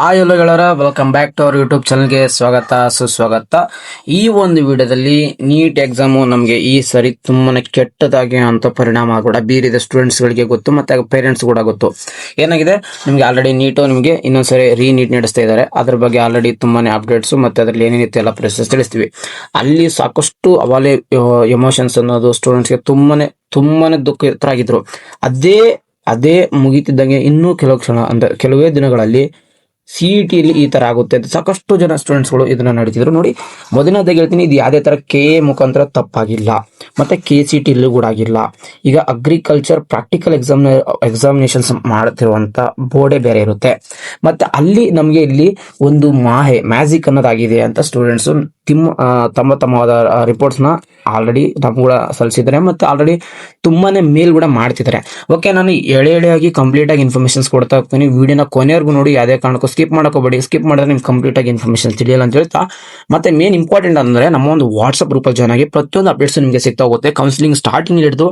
Hello ಗೆಳೆಯರ, welcome back to our YouTube ಚಾನಲ್ಗೆ ಸ್ವಾಗತ ಸುಸ್ವಾಗತ. ಈ ಒಂದು ವಿಡಿಯೋದಲ್ಲಿ ನೀಟ್ ಎಕ್ಸಾಮು ನಮಗೆ ಈ ಸರಿ ತುಂಬಾನೇ ಕೆಟ್ಟದಾಗಿ ಅಂತ ಪರಿಣಾಮ ಕೂಡ ಬೀರಿದೆ. ಸ್ಟೂಡೆಂಟ್ಸ್ಗಳಿಗೆ ಗೊತ್ತು ಮತ್ತೆ ಪೇರೆಂಟ್ಸ್ ಕೂಡ ಗೊತ್ತು. ಏನಾಗಿದೆ, ನಿಮಗೆ ಆಲ್ರೆಡಿ ನೀಟು ನಿಮಗೆ ಇನ್ನೊಂದ್ಸರಿ ನೀಟ್ ನಡೆಸ್ತಾ ಇದ್ದಾರೆ. ಅದ್ರ ಬಗ್ಗೆ ಆಲ್ರೆಡಿ ತುಂಬಾನೇ ಅಪ್ಡೇಟ್ಸ್ ಮತ್ತೆ ಅದ್ರಲ್ಲಿ ಏನೇನಿತ್ತು ಎಲ್ಲ ಪ್ರೊಸೆಸ್ ತಿಳಿಸ್ತೀವಿ. ಅಲ್ಲಿ ಸಾಕಷ್ಟು ಅವಾಲೆ ಎಮೋಷನ್ಸ್ ಅನ್ನೋದು ಸ್ಟೂಡೆಂಟ್ಸ್ಗೆ ತುಂಬಾನೇ ದುಃಖಿತರಾಗಿದ್ರು. ಅದೇ ಮುಗಿತಿದ್ದಂಗೆ ಇನ್ನೂ ಕೆಲವೇ ದಿನಗಳಲ್ಲಿ CET ಈ ತರ ಆಗುತ್ತೆ ಅಂತ ಸಾಕಷ್ಟು ಜನ ಸ್ಟೂಡೆಂಟ್ಸ್ಗಳು ಇದನ್ನ ನಡೀತಿದ್ರು. ನೋಡಿ, ಮೊದಲನೇದಾಗಿ ಹೇಳ್ತೀನಿ, ಇದು ಯಾವುದೇ ತರ KA ಮುಖಾಂತರ ತಪ್ಪಾಗಿಲ್ಲ, ಮತ್ತೆ KCT ಕೂಡ ಆಗಿಲ್ಲ. ಈಗ ಅಗ್ರಿಕಲ್ಚರ್ ಪ್ರಾಕ್ಟಿಕಲ್ ಎಕ್ಸಾಮಿನೇಷನ್ಸ್ ಮಾಡ್ತಿರುವಂತ ಬೋರ್ಡೇ ಬೇರೆ ಇರುತ್ತೆ. ಮತ್ತೆ ಅಲ್ಲಿ ನಮಗೆ ಇಲ್ಲಿ ಒಂದು ಮ್ಯಾಜಿಕ್ ಅನ್ನೋದಾಗಿದೆ ಅಂತ ಸ್ಟೂಡೆಂಟ್ಸ್ ತಮ್ಮವಾದ ರಿಪೋರ್ಟ್ಸ್ ನ ಆಲ್ರೆಡಿ ನಮ್ಗೆ ಕೂಡ ಸಲ್ಲಿಸಿದ್ದಾರೆ. ಮತ್ತೆ ಆಲ್ರೆಡಿ ತುಂಬಾನೇ ಮೇಲ್ ಕೂಡ ಮಾಡ್ತಿದ್ದಾರೆ. ಓಕೆ, ನಾನು ಎಳೆಯಾಗಿ ಕಂಪ್ಲೀಟ್ ಆಗಿ ಇನ್ಫಾರ್ಮೇಶನ್ಸ್ ಕೊಡ್ತಾ ಹೋಗ್ತೀನಿ. ವಿಡಿಯೋನ ಕೊನೆವರೆಗೂ ನೋಡಿ, ಯಾವುದೇ ಕಾರಣಕ್ಕೂ ಸ್ಕಿಪ್ ಮಾಡಕೋಬೇಡಿ. ಸ್ಕಿಪ್ ಮಾಡಿದ್ರೆ ನಿಮ್ಗೆ ಕಂಪ್ಲೀಟ್ ಆಗಿ ಇನ್ಫಾರ್ಮೇಶನ್ ತಿಳಿಯಲ್ಲ ಅಂತ ಹೇಳ್ತಾ, ಮತ್ತೆ ಮೇನ್ ಇಂಪಾರ್ಟೆಂಟ್ ಅಂದ್ರೆ ನಮ್ಮ ಒಂದು ವಾಟ್ಸ್ಆಪ್ ಗ್ರೂಪ್ ಅಲ್ಲಿ ಜಾಯ್ನ್ ಆಗಿ ಪ್ರತಿಯೊಂದು ಅಪ್ಡೇಟ್ಸ್ ನಿಮಗೆ ಸಿಗ್ತಾ ಹೋಗುತ್ತೆ. ಕೌನ್ಸಿಲಿಂಗ್ ಸ್ಟಾರ್ಟಿಂಗ್ ಹಿಡಿದು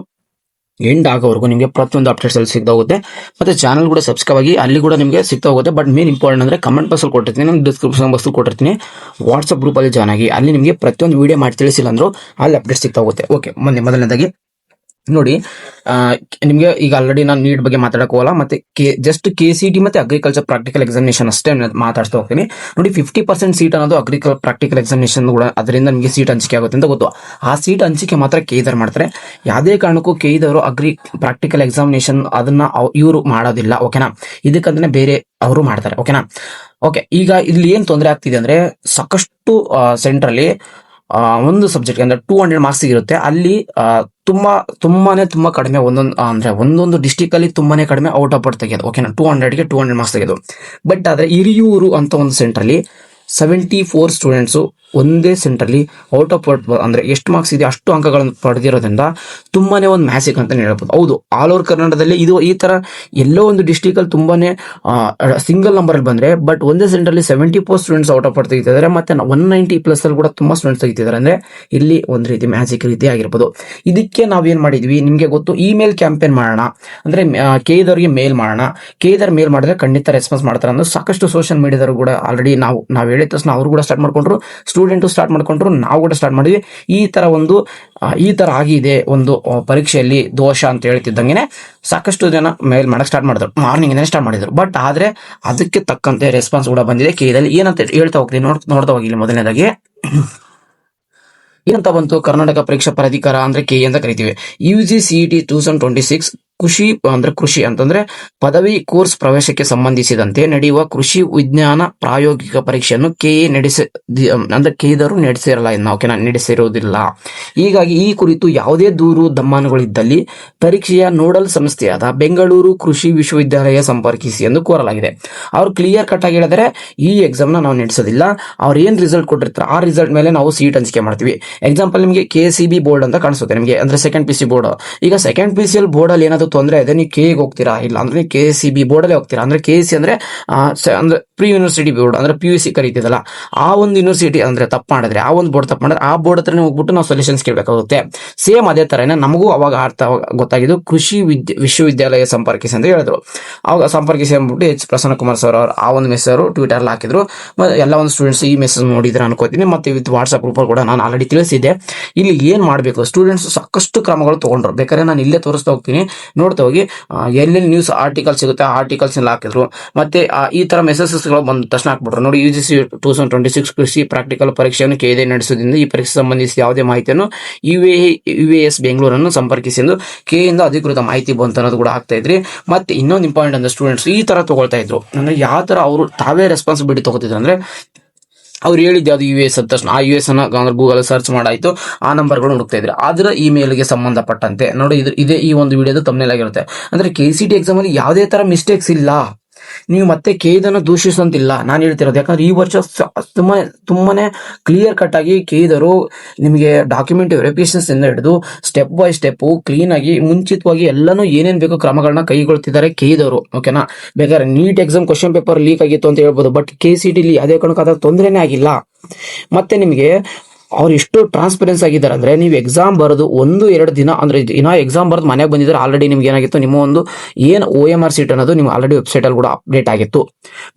ಎಂಡ್ ಆಗೋವರೆಗೂ ನಿಮಗೆ ಪ್ರತಿಯೊಂದು ಅಪ್ಡೇಟ್ಸ್ ಅಲ್ಲಿ ಸಿಗ್ತಾ ಹೋಗುತ್ತೆ. ಮತ್ತೆ ಚಾನಲ್ ಕೂಡ ಸಬ್ಸ್ಕ್ರೈಬ್ ಆಗಿ, ಅಲ್ಲಿ ಕೂಡ ನಿಮಗೆ ಸಿಗ್ತಾ ಹೋಗುತ್ತೆ. ಬಟ್ ಮೇನ್ ಇಂಪಾರ್ಟೆಂಟ್ ಅಂದ್ರೆ ಕಮೆಂಟ್ ಬಾಕ್ಸ್ ಅಲ್ಲಿ ಕೊಟ್ಟಿರ್ತೀನಿ, ನಾನು ಡಿಸ್ಕ್ರಿಪ್ಷನ್ ಬಾಕ್ಸ್ ಕೊಟ್ಟಿರ್ತೀನಿ. ವಾಟ್ಸ್ಆಪ್ ಗ್ರೂಪ್ ಅಲ್ಲಿ ಜಾಯ್ನ್ ಆಗಿ, ಅಲ್ಲಿ ನಿಮಗೆ ಪ್ರತಿಯೊಂದು ವಿಡಿಯೋ ಮಾಡಿ ತಿಳಿಸಿಲ್ಲ ಅಂದ್ರೂ ಅಲ್ಲಿ ಅಪ್ಡೇಟ್ ಸಿಗ್ತಾ ಹೋಗುತ್ತೆ. ಓಕೆ, ಮೊದಲನೇದಾಗಿ ನೋಡಿ, ನಿಮಗೆ ಈಗ ಆಲ್ರೆಡಿ ನಾನು ನೀಟ್ ಬಗ್ಗೆ ಮಾತಾಡಕ್ ಹೋಗಲ್ಲ. ಮತ್ತೆ ಜಸ್ಟ್ KCT ಮತ್ತೆ ಅಗ್ರಿಕಲ್ಚರ್ ಪ್ರಾಕ್ಟಿಕಲ್ ಎಕ್ಸಾಮಿನೇಷನ್ ಅಷ್ಟೇ ಮಾತಾಡ್ತಾ ಹೋಗ್ತೀನಿ. ನೋಡಿ, 50% ಸೀಟ್ ಅನ್ನೋದು ಅಗ್ರಿಕಲ್ಚರ್ ಪ್ರಾಕ್ಟಿಕಲ್ ಎಕ್ಸಾಮಿನೇಷನ್ ಕೂಡ, ಅದರಿಂದ ನಿಮಗೆ ಸೀಟ್ ಹಂಚಿಕೆ ಆಗುತ್ತೆ ಅಂತ ಗೊತ್ತು. ಆ ಸೀಟ್ ಹಂಚಿಕೆ ಮಾತ್ರ ಕೇದರ್ ಮಾಡ್ತಾರೆ. ಯಾವುದೇ ಕಾರಣಕ್ಕೂ ಕೇದವರು ಅಗ್ರಿ ಪ್ರಾಕ್ಟಿಕಲ್ ಎಕ್ಸಾಮಿನೇಷನ್ ಅದನ್ನ ಇವರು ಮಾಡೋದಿಲ್ಲ. ಓಕೆನಾ, ಇದಕ್ಕಂತಾನೆ ಬೇರೆ ಅವರು ಮಾಡ್ತಾರೆ. ಓಕೆನಾ. ಓಕೆ, ಈಗ ಇಲ್ಲಿ ಏನ್ ತೊಂದರೆ ಆಗ್ತಿದೆ ಅಂದ್ರೆ, ಸಾಕಷ್ಟು ಸೆಂಟ್ರಲ್ಲಿ ಒಂದು ಸಬ್ಜೆಕ್ಟ್ ಅಂದ್ರೆ 200 ಮಾರ್ಕ್ಸ್ ಇರುತ್ತೆ. ಅಲ್ಲಿ ತುಂಬಾ ಕಡಿಮೆ, ಒಂದೊಂದು ಡಿಸ್ಟಿಕ್ ಅಲ್ಲಿ ತುಂಬಾನೇ ಕಡಿಮೆ ಔಟ್ ಆಫ್ ಬರ್ತ್ ತೆಗೆಯೋದು. ಓಕೆನಾ, 200ಗೆ 200 ಮಾರ್ಕ್ಸ್ ತೆಗೆದು. ಬಟ್ ಆದ್ರೆ ಹಿರಿಯೂರು ಅಂತ ಒಂದು ಸೆಂಟರ್ ಅಲ್ಲಿ 74 ಸ್ಟೂಡೆಂಟ್ಸ್ ಒಂದೇ ಸೆಂಟರ್ ಅಲ್ಲಿ ಔಟ್ ಆಫ್ ಅಂದ್ರೆ ಎಷ್ಟು ಮಾರ್ಕ್ಸ್ ಇದೆ ಅಷ್ಟು ಅಂಕಗಳನ್ನು ಪಡೆದಿರೋದ್ರಿಂದ ತುಂಬಾನೇ ಒಂದು ಮ್ಯಾಸಿಕ್ ಅಂತ ಹೇಳ್ಬೋದು. ಹೌದು, ಆಲ್ ಓವರ್ ಕರ್ನಾಟಕದಲ್ಲಿ ಇದು ಈ ತರ ಎಲ್ಲೋ ಒಂದು ಡಿಸ್ಟಿಕ್ ಅಲ್ಲಿ ತುಂಬಾನೇ ಸಿಂಗಲ್ ನಂಬರ್ ಅಲ್ಲಿ ಬಂದ್ರೆ, ಬಟ್ ಒಂದೇ ಸೆಂಟರ್ ಅಲ್ಲಿ 74 ಸ್ಟೂಡೆಂಟ್ಸ್ ಔಟ್ ಆಫ್ ಬರ್ತ್ ತೆಗಿತಿದ್ದಾರೆ. ಮತ್ತೆ 190+ ಅಲ್ಲಿ ಕೂಡ ತುಂಬಾ ಸ್ಟೂಡೆಂಟ್ಸ್ ತೆಗಿತಿದ್ದಾರೆ. ಅಂದ್ರೆ ಇಲ್ಲಿ ಒಂದು ರೀತಿ ಮ್ಯಾಜಿಕ್ ರೀತಿ ಆಗಿರ್ಬೋದು. ಇದಕ್ಕೆ ನಾವೇನ್ ಮಾಡಿದ್ವಿ ನಿಮ್ಗೆ ಗೊತ್ತು, ಇಮೇಲ್ ಕ್ಯಾಂಪೇನ್ ಮಾಡೋಣ ಅಂದ್ರೆ ಕೇದವ್ರಿಗೆ ಮೇಲ್ ಮಾಡೋಣ. ಕೇದರ್ ಮೇಲ್ ಮಾಡಿದ್ರೆ ಖಂಡಿತ ರೆಸ್ಪಾನ್ಸ್ ಮಾಡ್ತಾರೆ ಅಂದ್ರೆ ಸಾಕಷ್ಟು ಸೋಷಿಯಲ್ ಮೀಡಿಯಾದವರು ಕೂಡ ಆಲ್ರೆಡಿ ನಾವು ಹೇಳಿದ ತಕ್ಷಣ ಅವರು ಕೂಡ ಸ್ಟಾರ್ಟ್ ಮಾಡ್ಕೊಂಡ್ರು, ಸ್ಟೂಡೆಂಟ್ ಸ್ಟಾರ್ಟ್ ಮಾಡ್ಕೊಂಡ್ರು, ನಾವು ಕೂಡ ಸ್ಟಾರ್ಟ್ ಮಾಡಿದ್ವಿ. ಈ ತರ ಆಗಿದೆ ಒಂದು ಪರೀಕ್ಷೆಯಲ್ಲಿ ದೋಷ ಅಂತ ಹೇಳ್ತಿದ್ದಂಗೆ ಸಾಕಷ್ಟು ಜನ ಮೇಲ್ ಮಾಡಕ್ ಸ್ಟಾರ್ಟ್ ಮಾಡಿದ್ರು, ಮಾರ್ನಿಂಗ್ ಸ್ಟಾರ್ಟ್ ಮಾಡಿದ್ರು. ಬಟ್ ಆದ್ರೆ ಅದಕ್ಕೆ ತಕ್ಕಂತೆ ರೆಸ್ಪಾನ್ಸ್ ಕೂಡ ಬಂದಿದೆ. ಕೇದಲ್ಲಿ ಏನಂತ ಹೇಳ್ತಾ ಹೋಗ್ತೀನಿ, ನೋಡ್ತಾ ಹೋಗಿ. ಮೊದಲನೇದಾಗಿ ಏನಂತ ಬಂತು, ಕರ್ನಾಟಕ ಪರೀಕ್ಷಾ ಪ್ರಾಧಿಕಾರ ಅಂದ್ರೆ KE ಅಂತ ಕರಿತೀವಿ. UGCET 2026 ಕೃಷಿ ಅಂತಂದ್ರೆ ಪದವಿ ಕೋರ್ಸ್ ಪ್ರವೇಶಕ್ಕೆ ಸಂಬಂಧಿಸಿದಂತೆ ನಡೆಯುವ ಕೃಷಿ ವಿಜ್ಞಾನ ಪ್ರಾಯೋಗಿಕ ಪರೀಕ್ಷೆಯನ್ನು ಕೇದವರು ನಡೆಸಿರುವುದಿಲ್ಲ. ಹೀಗಾಗಿ ಈ ಕುರಿತು ಯಾವುದೇ ದೂರು ದಮ್ಮಾನುಗಳಿದ್ದಲ್ಲಿ ಪರೀಕ್ಷೆಯ ನೋಡಲ್ ಸಂಸ್ಥೆಯಾದ ಬೆಂಗಳೂರು ಕೃಷಿ ವಿಶ್ವವಿದ್ಯಾಲಯ ಸಂಪರ್ಕಿಸಿ ಎಂದು ಕೋರಲಾಗಿದೆ. ಅವ್ರು ಕ್ಲಿಯರ್ ಕಟ್ ಆಗಿ ಹೇಳಿದರೆ, ಈ ಎಕ್ಸಾಮ್ ನಾವು ನಡೆಸೋದಿಲ್ಲ. ಅವ್ರು ಏನ್ ರಿಸಲ್ಟ್ ಕೊಟ್ಟಿರ್ತಾರೆ ಆ ರಿಸಲ್ಟ್ ಮೇಲೆ ನಾವು ಸೀಟ್ ಹಂಚಿಕೆ ಮಾಡ್ತೀವಿ. ಎಕ್ಸಾಂಪಲ್, ನಿಮಗೆ KCB ಬೋರ್ಡ್ ಅಂತ ಕಾಣಿಸುತ್ತೆ ನಿಮಗೆ, ಅಂದ್ರೆ ಸೆಕೆಂಡ್ PC ಬೋರ್ಡ್. ಈಗ ಸೆಕೆಂಡ್ PCL ಬೋರ್ಡ್ ಅಲ್ಲಿ ಏನಾದ್ರು ತೊಂದರೆ ಇದೆ, ನೀವು KE ಹೋಗ್ತೀರಾ, ಇಲ್ಲ ಅಂದ್ರೆ KCB ಬೋರ್ಡ್ ಅಲ್ಲಿ ಹೋಗ್ತೀರಾ. ಅಂದ್ರೆ KC ಅಂದ್ರೆ ಪ್ರೀ ಯೂನಿವರ್ಸಿಟಿ ಬೋರ್ಡ್ ಅಂದ್ರೆ PUC ಕರೀತಿದಲ್ಲ, ಆ ಒಂದು ಯೂನಿವರ್ಸಿಟಿ ಅಂದ್ರೆ ತಪ್ಪು ಮಾಡಿದ್ರೆ, ಆ ಒಂದು ಬೋರ್ಡ್ ತಪ್ಪು ಮಾಡಿದ್ರೆ ಆ ಬೋರ್ಡ್ ಹತ್ರ ಹೋಗ್ಬಿಟ್ಟು ನಾವು ಸೊಲ್ಯೂಷನ್ಸ್ ಕೇಳಬೇಕಾಗುತ್ತೆ. ಸೇಮ್ ಅದೇ ತರನೇ ನಮಗೂ ಅವಾಗ ಅರ್ಥ ಗೊತ್ತಾಗಿದ್ದು, ಕೃಷಿ ವಿಶ್ವವಿದ್ಯಾಲಯ ಸಂಪರ್ಕಿಸಿ ಅಂತ ಹೇಳಿದ್ರು. ಅವಾಗ ಸಂಪರ್ಕಿಸಿ ಅಂದ್ಬಿಟ್ಟು H ಪ್ರಸನ್ನ ಕುಮಾರ್ ಸರ್ ಅವರು ಆ ಒಂದು ಮೆಸೇಜ್ ಟ್ವಿಟರ್ ಅಲ್ಲಿ ಹಾಕಿದ್ರು. ಎಲ್ಲ ಒಂದು ಸ್ಟೂಡೆಂಟ್ಸ್ ಈ ಮೆಸೇಜ್ ನೋಡಿದ್ರೆ ಅನ್ಕೋತೀನಿ. ಮತ್ತೆ ವಿತ್ ವಾಟ್ಸ್ಆಪ್ ಗ್ರೂಪ್ ಕೂಡ ನಾನು ಆಲ್ರೆಡಿ ತಿಳಿಸಿದ್ದೆ. ಇಲ್ಲಿ ಏನ್ ಮಾಡಬೇಕು, ಸ್ಟೂಡೆಂಟ್ಸ್ ಸಾಕಷ್ಟು ಕ್ರಮಗಳು ತಗೊಂಡ್ರು. ಬೇಕಾದ್ರೆ ನಾನು ಇಲ್ಲೇ ತೋರಿಸ್ತಾ ಹೋಗ್ತೀನಿ, ನೋಡ್ತಾ ಹೋಗಿ. ಎಲ್ಲೆಲ್ಲಿ ನ್ಯೂಸ್ ಆರ್ಟಿಕಲ್ ಸಿಗುತ್ತೆ ಆ ಆರ್ಟಿಕಲ್ಸ್ ಎಲ್ಲ ಹಾಕಿದ್ರು. ಮತ್ತೆ ಈ ತರ ಮೆಸೇಜಸ್ ಬಂದ ತಕ್ಷಣ ಹಾಕ್ಬಿಟ್ರು. ನೋಡಿ, UGC 2026 ಕೃಷಿ ಪ್ರಾಕ್ಟಿಕಲ್ ಪರೀಕ್ಷೆಯನ್ನು KE ನಡೆಸುವುದರಿಂದ ಈ ಪರೀಕ್ಷೆ ಸಂಬಂಧಿಸಿದ ಯಾವುದೇ ಮಾಹಿತಿಯನ್ನು UAS ಬೆಂಗಳೂರನ್ನು ಸಂಪರ್ಕಿಸಿ ಎಂದು KE ಇಂದ ಅಧಿಕೃತ ಮಾಹಿತಿ ಬಂತು ಅನ್ನೋದು ಕೂಡ ಆಗ್ತಾ ಇದ್ರಿ. ಮತ್ತೆ ಇನ್ನೊಂದು ಇಂಪಾರ್ಟೆಂಟ್ ಅಂದ್ರೆ, ಸ್ಟೂಡೆಂಟ್ಸ್ ಈ ತರ ತಗೊಳ್ತಾ ಇದ್ರು. ಅಂದ್ರೆ ಯಾವ ತರ ಅವರು ತಾವೇ ರೆಸ್ಪಾನ್ಸಿಬಿಲಿಟಿ ತಗೋತಿದ್ರು ಅಂದ್ರೆ, ಅವ್ರು ಹೇಳಿದ್ದು ಯಾವ್ದು US ಅಂತ ತಕ್ಷಣ ಆ US ಅನ್ನ ಗೂಗಲ್ ಸರ್ಚ್ ಮಾಡಾಯ್ತು, ಆ ನಂಬರ್ಗಳು ಹುಡುಕ್ತಾ ಇದ್ರೆ ಅದರ ಇಮೇಲ್ಗೆ ಸಂಬಂಧಪಟ್ಟಂತೆ ನೋಡಿ, ಇದೇ ಈ ಒಂದು ವಿಡಿಯೋದ ತಮ್ನೇಲ್ ಆಗಿರುತ್ತೆ. ಅಂದ್ರೆ KCT ಎಕ್ಸಾಮ್ ಅಲ್ಲಿ ಯಾವುದೇ ತರ ಮಿಸ್ಟೇಕ್ಸ್ ಇಲ್ಲ. ನೀವು ಮತ್ತೆ KEದನ್ನು ದೂಷಿಸುವಂತಿಲ್ಲ ನಾನು ಹೇಳ್ತಿರೋದು. ಯಾಕಂದ್ರೆ ಈ ವರ್ಷ ತುಂಬಾನೇ ಕ್ಲಿಯರ್ ಕಟ್ ಆಗಿ KEದರು ನಿಮಗೆ ಡಾಕ್ಯುಮೆಂಟ್ ವೆರಿಫಿಕೇಶನ್ಸ್ ಇಂದ ಹಿಡಿದು ಸ್ಟೆಪ್ ಬೈ ಸ್ಟೆಪ್ ಕ್ಲೀನ್ ಆಗಿ ಮುಂಚಿತವಾಗಿ ಎಲ್ಲಾನು ಏನೇನ್ ಬೇಕೋ ಕ್ರಮಗಳನ್ನ ಕೈಗೊಳ್ತಿದ್ದಾರೆ KEದವರು. ಓಕೆನಾ, ಬೇಕಾದ್ರೆ NEET exam question paper leak ಆಗಿತ್ತು ಅಂತ ಹೇಳ್ಬೋದು, ಬಟ್ KCT ಯಾವುದೇ ಕಾರಣಕ್ಕೂ ಅದ್ರ ತೊಂದರೆನೇ ಆಗಿಲ್ಲ. ಮತ್ತೆ ನಿಮಗೆ ಅವ್ರು ಎಷ್ಟು ಟ್ರಾನ್ಸ್ಪರೆನ್ಸ್ ಆಗಿದ್ದಾರೆ ಅಂದ್ರೆ, ನೀವು ಎಕ್ಸಾಮ್ ಬರೋದು 1-2 ದಿನ ಅಂದ್ರೆ ಇನ್ನ ಎಕ್ಸಾಮ್ ಬರೆದು ಮನೆಗೆ ಬಂದಿದ್ರೆ ಆಲ್ರೆಡಿ ನಿಮ್ಗೆ ಏನಾಗಿತ್ತು, ನಿಮ್ಮ ಒಂದು ಏನು OMR ಸೀಟ್ ಅನ್ನೋದು ನೀವು ಆಲ್ರೆಡಿ ವೆಬ್ಸೈಟ್ ಅಲ್ಲಿ ಕೂಡ ಅಪ್ಡೇಟ್ ಆಗಿತ್ತು.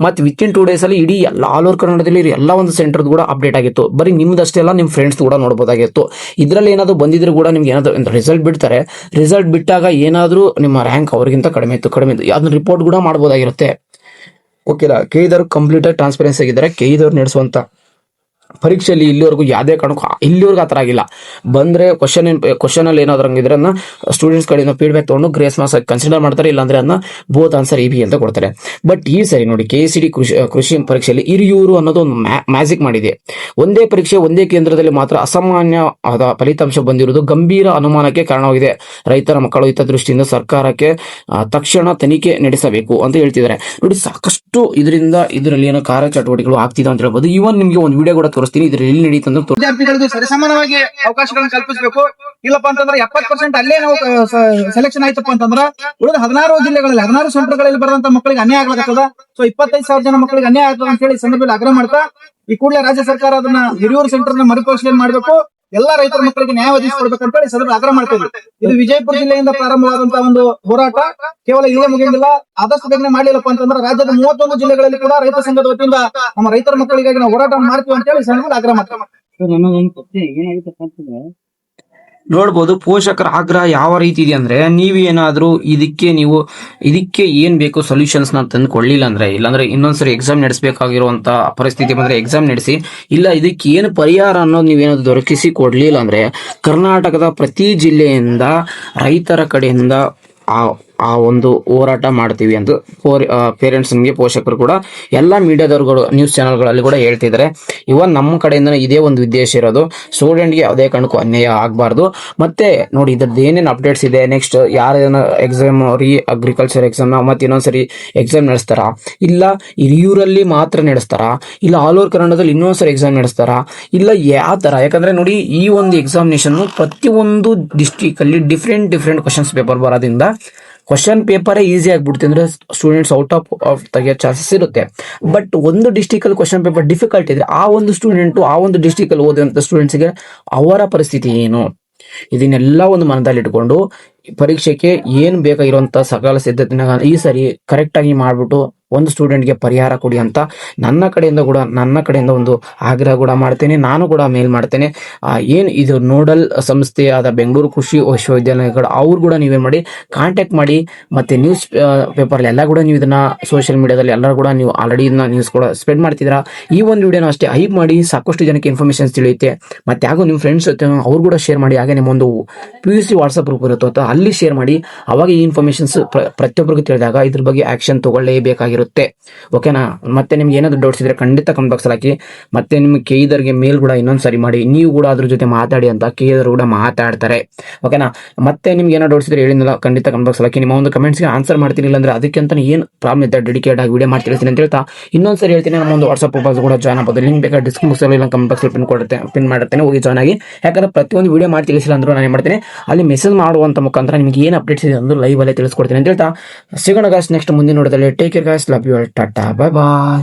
ಮತ್ತೆ ವಿತಿನ್ 2 ಡೇಸ್ ಅಲ್ಲಿ ಇಡೀ ಎಲ್ಲ ಆಲ್ ಓವರ್ ಕರ್ನಾಟಕದಲ್ಲಿ ಎಲ್ಲ ಒಂದು ಸೆಂಟರ್ ಕೂಡ ಅಪ್ಡೇಟ್ ಆಗಿತ್ತು. ಬರೀ ನಿಮ್ದಷ್ಟೇ ಅಲ್ಲ, ನಿಮ್ಮ ಫ್ರೆಂಡ್ಸ್ ಕೂಡ ನೋಡಬಹುದಾಗಿತ್ತು. ಇದರಲ್ಲಿ ಏನಾದ್ರು ಬಂದಿದ್ರು ಕೂಡ ನಿಮ್ಗೆ ಏನಾದ್ರು ರಿಸಲ್ಟ್ ಬಿಡ್ತಾರೆ, ರಿಸಲ್ಟ್ ಬಿಟ್ಟಾಗ ಏನಾದ್ರೂ ನಿಮ್ಮ ರ್ಯಾಂಕ್ ಅವ್ರಿಗಿಂತ ಕಡಿಮೆ ಇತ್ತು ಅದನ್ನ ರಿಪೋರ್ಟ್ ಕೂಡ ಮಾಡಬಹುದಾಗಿರುತ್ತೆ. ಓಕೆನಾ. ಕೆಇದವ್ರು ಕಂಪ್ಲೀಟ್ ಆಗಿ ಟ್ರಾನ್ಸ್ಪರೆನ್ಸಿ ಆಗಿದ್ದಾರೆ. ಕೆಇದವ್ರು ನಡೆಸುವಂತ ಪರೀಕ್ಷೆಯಲ್ಲಿ ಇಲ್ಲಿವರೆಗೂ ಯಾವುದೇ ಕಾರಣಕ್ಕೂ ಇಲ್ಲಿವರೆಗೂ ಆ ಥರ ಆಗಿಲ್ಲ. ಬಂದರೆ ಕ್ವಶನ್ ಅಲ್ಲಿ ಏನಾದ್ರು ಹಂಗಿದ್ರೆ ಅದನ್ನ ಸ್ಟೂಡೆಂಟ್ಸ್ ಕಡೆಯಿಂದ ಫೀಡ್ಬ್ಯಾಕ್ ತೊಗೊಂಡು ಗ್ರೇಸ್ ಮಾರ್ಕ್ಸ್ ಕನ್ಸಿಡರ್ ಮಾಡ್ತಾರೆ, ಇಲ್ಲಾಂದ್ರೆ ಅದನ್ನ ಬೋತ್ ಆನ್ಸರ್ EB ಅಂತ ಕೊಡ್ತಾರೆ. ಬಟ್ ಈ ಸರಿ ನೋಡಿ, KCD ಕೃಷಿ ಪರೀಕ್ಷೆಯಲ್ಲಿ ಹಿರಿಯೂರು ಅನ್ನೋದು ಒಂದು ಮ್ಯಾಜಿಕ್ ಮಾಡಿದೆ. ಒಂದೇ ಪರೀಕ್ಷೆ ಒಂದೇ ಕೇಂದ್ರದಲ್ಲಿ ಮಾತ್ರ ಅಸಾಮಾನ್ಯ ಆದ ಫಲಿತಾಂಶ ಬಂದಿರುವುದು ಗಂಭೀರ ಅನುಮಾನಕ್ಕೆ ಕಾರಣವಾಗಿದೆ. ರೈತರ ಮಕ್ಕಳು ಹಿತದೃಷ್ಟಿಯಿಂದ ಸರ್ಕಾರಕ್ಕೆ ತಕ್ಷಣ ತನಿಖೆ ನಡೆಸಬೇಕು ಅಂತ ಹೇಳ್ತಿದ್ದಾರೆ. ನೋಡಿ, ಸಾಕಷ್ಟು ಇದರಲ್ಲಿ ಏನೋ ಕಾರ್ಯಚಟುವಟಿಕೆಗಳು ಆಗ್ತಿದೆ ಅಂತ ಹೇಳ್ಬೋದು. ಇವನ್ ನಿಮಗೆ ಒಂದು ವಿಡಿಯೋ ಕೂಡ ತೋರಿಸ್ತೀನಿ, ಇದ್ರಲ್ಲಿ ಎಲ್ಲಿ ನಡೀತಂದ್ರೆ ವಿದ್ಯಾರ್ಥಿಗಳಿಗೂ ಸರಿಸಮಾನವಾಗಿ ಅವಕಾಶಗಳನ್ನು ಕಲ್ಪಿಸಬೇಕು. ಇಲ್ಲಪ್ಪ ಅಂತಂದ್ರೆ 70% ಅಲ್ಲೇ ನಾವು ಸೆಲೆಕ್ಷನ್ ಆಯ್ತಪ್ಪ ಅಂತಂದ್ರೆ ಉಳಿದ 16 ಜಿಲ್ಲೆಗಳಲ್ಲಿ 16 ಸೆಂಟರ್ಗಳಲ್ಲಿ ಬರೆದಂತ ಮಕ್ಕಳಿಗೆ ಅನ್ಯಾಯ ಆಗ್ಲತ್ತದ. ಸೊ 25,000 ಜನ ಮಕ್ಕಳಿಗೆ ಅನ್ಯಾಯ ಆಗ್ತದ ಅಂತ ಹೇಳಿ ಸಂದರ್ಭದಲ್ಲಿ ಆಗ್ರಹ ಮಾಡ್ತಾ ಈ ಕೂಡಲೇ ರಾಜ್ಯ ಸರ್ಕಾರ ಅದನ್ನ ಹಿರಿಯೂರು ಸೆಂಟರ್ ನ ಮರುಪರಿಶೀಲನೆ ಮಾಡಬೇಕು, ಎಲ್ಲಾ ರೈತರ ಮಕ್ಕಳಿಗೆ ನ್ಯಾಯ ಒದಗಿಸಿಕೊಡ್ಬೇಕಂತ ಹೇಳಿ ಸಂದರ್ಭ ಆಗ್ರಹ ಮಾಡ್ತಿದ್ವಿ. ಇದು ವಿಜಯಪುರ ಜಿಲ್ಲೆಯಿಂದ ಪ್ರಾರಂಭವಾದಂತಹ ಒಂದು ಹೋರಾಟ ಕೇವಲ ಇಲ್ಲೇ ಮುಗಿಯಂಗಿಲ್ಲ. ಆದಷ್ಟು ಬೇಗನೆ ಮಾಡಲಿಲ್ಲಪ್ಪ ಅಂತಂದ್ರೆ ರಾಜ್ಯದ 31 ಜಿಲ್ಲೆಗಳಲ್ಲಿ ಕೂಡ ರೈತ ಸಂಘದ ವತಿಯಿಂದ ನಮ್ಮ ರೈತರ ಮಕ್ಕಳಿಗಾಗಿ ನಾವು ಹೋರಾಟ ಮಾಡ್ತೀವಿ ಅಂತ ಹೇಳಿ ಸಂದರ್ಭದಲ್ಲಿ ಆಗ್ರಹ ಮಾಡ್ತೀವಿ. ನೋಡ್ಬೋದು ಪೋಷಕರ ಆಗ್ರಹ ಯಾವ ರೀತಿ ಇದೆ ಅಂದ್ರೆ, ನೀವೇನಾದ್ರೂ ಇದಕ್ಕೆ ಏನ್ ಬೇಕು ಸೊಲ್ಯೂಷನ್ಸ್ ನ ತಂದು ಕೊಡ್ಲಿಲ್ಲ ಅಂದ್ರೆ, ಇಲ್ಲಾಂದ್ರೆ ಇನ್ನೊಂದ್ಸರಿ ಎಕ್ಸಾಮ್ ನಡೆಸಬೇಕಾಗಿರುವಂತ ಪರಿಸ್ಥಿತಿ ಬಂದ್ರೆ ಎಕ್ಸಾಮ್ ನಡೆಸಿ, ಇಲ್ಲ ಇದಕ್ಕೆ ಏನು ಪರಿಹಾರ ಅನ್ನೋದು ನೀವೇನಾದ್ರು ದೊರಕಿಸಿ ಕೊಡ್ಲಿಲ್ಲ ಅಂದ್ರೆ, ಕರ್ನಾಟಕದ ಪ್ರತಿ ಜಿಲ್ಲೆಯಿಂದ ರೈತರ ಕಡೆಯಿಂದ ಆ ಒಂದು ಹೋರಾಟ ಮಾಡ್ತೀವಿ ಅಂತ ಪೇರೆಂಟ್ಸ್ ನಿಮಗೆ ಪೋಷಕರು ಕೂಡ ಎಲ್ಲ ಮೀಡಿಯಾದವ್ರುಗಳು ನ್ಯೂಸ್ ಚಾನೆಲ್ಗಳಲ್ಲಿ ಕೂಡ ಹೇಳ್ತಿದ್ದಾರೆ. ಇವನ್ ನಮ್ಮ ಕಡೆಯಿಂದ ಇದೇ ಒಂದು ಉದ್ದೇಶ ಇರೋದು, ಸ್ಟೂಡೆಂಟ್ಗೆ ಯಾವುದೇ ಕಾರಣಕ್ಕೂ ಅನ್ಯಾಯ ಆಗಬಾರ್ದು. ಮತ್ತೆ ನೋಡಿ, ಇದ್ರದ್ದು ಏನೇನು ಅಪ್ಡೇಟ್ಸ್ ಇದೆ, ನೆಕ್ಸ್ಟ್ ಯಾರೇನೋ ಎಕ್ಸಾಮ್ ಅಗ್ರಿಕಲ್ಚರ್ ಎಕ್ಸಾಮ್ ಮತ್ತೆ ಇನ್ನೊಂದ್ಸರಿ ಎಕ್ಸಾಮ್ ನಡೆಸ್ತಾರ, ಇಲ್ಲ ಹಿರಿಯೂರಲ್ಲಿ ಮಾತ್ರ ನಡೆಸ್ತಾರ, ಇಲ್ಲ ಆಲ್ ಓವರ್ ಕರ್ನಾಟಕದಲ್ಲಿ ಇನ್ನೊಂದ್ಸರಿ ಎಕ್ಸಾಮ್ ನಡೆಸ್ತಾರ, ಇಲ್ಲ ಯಾವ ತರ. ಯಾಕಂದ್ರೆ ನೋಡಿ, ಈ ಒಂದು ಎಕ್ಸಾಮಿನೇಷನ್ ಪ್ರತಿಯೊಂದು ಡಿಸ್ಟ್ರಿಕ್ಟ್ ಅಲ್ಲಿ ಡಿಫ್ರೆಂಟ್ ಕ್ವಶನ್ಸ್ ಪೇಪರ್ ಬರೋದ್ರಿಂದ ಕ್ವಶನ್ ಪೇಪರೇ ಈಸಿ ಆಗ್ಬಿಡ್ತು ಅಂದ್ರೆ ಸ್ಟೂಡೆಂಟ್ಸ್ ಔಟ್ ಆಫ್ ತೆಗಿಯೋ ಚಾನ್ಸಸ್ ಇರುತ್ತೆ. ಬಟ್ ಒಂದು ಡಿಸ್ಟ್ರಿಕ್ಟ್ ಅಲ್ಲಿ ಕ್ವಶನ್ ಪೇಪರ್ ಡಿಫಿಕಲ್ಟ್ ಇದ್ರೆ ಆ ಒಂದು ಡಿಸ್ಟ್ರಿಕ್ಟ್ ಅಲ್ಲಿ ಓದುವಂತ ಸ್ಟೂಡೆಂಟ್ಸ್ಗೆ ಅವರ ಪರಿಸ್ಥಿತಿ ಏನು, ಇದನ್ನೆಲ್ಲ ಒಂದು ಮನದಲ್ಲಿ ಇಟ್ಕೊಂಡು ಪರೀಕ್ಷೆಗೆ ಏನ್ ಬೇಕಾಗಿರುವಂತ ಸಕಲ ಸಿದ್ಧತೆನ ಈ ಸರಿ ಕರೆಕ್ಟ್ ಆಗಿ ಮಾಡ್ಬಿಟ್ಟು ಒಂದು ಸ್ಟೂಡೆಂಟ್ಗೆ ಪರಿಹಾರ ಕೊಡಿ ಅಂತ ನನ್ನ ಕಡೆಯಿಂದ ಒಂದು ಆಗ್ರಹ ಕೂಡ ಮಾಡ್ತೇನೆ. ನಾನು ಕೂಡ ಮೇಲ್ ಮಾಡ್ತೇನೆ. ಏನ್ ಇದು ನೋಡಲ್ ಸಂಸ್ಥೆ ಆದ ಬೆಂಗಳೂರು ಕೃಷಿ ವಿಶ್ವವಿದ್ಯಾಲಯಗಳು ಅವ್ರು ಕೂಡ ನೀವೇನ್ ಮಾಡಿ ಕಾಂಟ್ಯಾಕ್ಟ್ ಮಾಡಿ, ಮತ್ತೆ ನ್ಯೂಸ್ ಪೇಪರ್ ಎಲ್ಲ ಕೂಡ ನೀವು ಇದನ್ನ ಸೋಷಿಯಲ್ ಮೀಡಿಯಾದಲ್ಲಿ ಎಲ್ಲರೂ ಕೂಡ ನೀವು ಆಲ್ರೆಡಿ ಇದನ್ನ ನ್ಯೂಸ್ ಕೂಡ ಸ್ಪ್ರೆಡ್ ಮಾಡ್ತಿದ್ದೀರಾ. ಈ ಒಂದು ವಿಡಿಯೋನ ಅಷ್ಟೇ ಹೈಪ್ ಮಾಡಿ, ಸಾಕಷ್ಟು ಜನಕ್ಕೆ ಇನ್ಫಾರ್ಮೇಶನ್ಸ್ ತಿಳಿಯುತ್ತೆ. ಮತ್ತೆ ಹಾಗೂ ನಿಮ್ಮ ಫ್ರೆಂಡ್ಸ್ ಅವ್ರು ಕೂಡ ಶೇರ್ ಮಾಡಿ. ಹಾಗೆ ನಿಮ್ಮೊಂದು PUC ವಾಟ್ಸ್ಆಪ್ ಗ್ರೂಪ್ ಇರುತ್ತೋ ಅಲ್ಲಿ ಶೇರ್ ಮಾಡಿ. ಅವಾಗ ಈ ಇನ್ಫಾರ್ಮೇಶನ್ಸ್ ಪ್ರತಿಯೊಬ್ಬರಿಗೂ ತಿಳಿದಾಗ ಇದ್ರ ಬಗ್ಗೆ ಆಕ್ಷನ್ ತಗೊಳ್ಳೇಬೇಕಾಗಿರುತ್ತೆ. ಓಕೆನಾ. ಮತ್ತೆ ನಿಮ್ಗೆ ಏನಾದ್ರು ಡೌಟ್ಸ್ ಇದ್ರೆ ಖಂಡಿತ ಕಮೆಂಟ್ ಬಾಕ್ಸ್ ಹಾಕಿ. ಮತ್ತೆ ನಿಮ್ಗೆ KEದರ್ಗೆ ಮೇಲ್ ಕೂಡ ಇನ್ನೊಂದ್ಸರಿ ಮಾಡಿ, ನೀವು ಕೂಡ ಅದ್ರ ಜೊತೆ ಮಾತಾಡಿ ಅಂತ KEದರು ಕೂಡ ಮಾತಾಡ್ತಾರೆ. ಓಕೆನಾ. ಮತ್ತೆ ನಿಮ್ಗೆ ಏನೋ ಡೌಟ್ಸ್ ಇದ್ರೆ ಹೇಳಿಲ್ಲ ಖಂಡಿತ ಕಮೆಂಟ್ ಬಾಕ್ಸ್ ಹಾಕಿ. ನಿಮ್ಮ ಒಂದು ಕಮೆಂಟ್ಸ್ಗೆ ಆನ್ಸರ್ ಮಾಡ್ತೀನಿ, ಇಲ್ಲಾಂದ್ರೆ ಅದಕ್ಕೆ ಅಂತ ಏನು ಪ್ರಾಬ್ಲಮ್ ಇದ್ದ ಡೆಡಿಕೇಟ್ ಆಗಿ ವಿಡಿಯೋ ಮಾಡ್ತಿರ್ತೀನಿ ಅಂತ ಹೇಳ್ತಾ ಇನ್ನೊಂದ್ಸರಿ ಹೇಳ್ತೀನಿ, ನಮ್ಮ ಒಂದು ವಾಟ್ಸ್ಆಪ್ ಬಾಕ್ಸ್ ಕೂಡ ಜಾಯ್ನ್ ಆಗ್ಬೋದು. ಲಿಂಕ್ ಬೇಕಾದ್ರೆ ಡಿಸ್ಕ್ರಿಪ್ಷನ್ ಇಲ್ಲ ಕಮೆಂಟ್ ಬಾಕ್ಸ್ ಪಿನ್ ಮಾಡಿರ್ತೇನೆ, ಹೋಗಿ ಜಾಯ್ನ್ ಆಗಿ. ಯಾಕಂದ್ರೆ ಪ್ರತಿಯೊಂದು ವಿಡಿಯೋ ಮಾಡಿ ತಿಳಿಸಿಲ್ಲ ಅಂದ್ರೂ ನಾನು ಏನು ಮಾಡ್ತೀನಿ, ಅಲ್ಲಿ ಮೆಸೇಜ್ ಮಾಡುವಂತ ಮುಖಾಂತರ ನಿಮಗೆ ಏನು ಅಪ್ಡೇಟ್ಸ್ ಇದೆ ಅಂದ್ರೆ ಲೈವ್ ಅಲ್ಲೇ ತಿಳಿಸ್ಕೊಡ್ತೀನಿ ಅಂತ ಹೇಳ್ತಾ ಸಿಗೋಣ ಗಾಯ್ಸ್ ನೆಕ್ಸ್ಟ್ ಮುಂದಿನ ನೋಡೋದಲ್ಲಿ. Take care guys, love you all, tata, bye bye.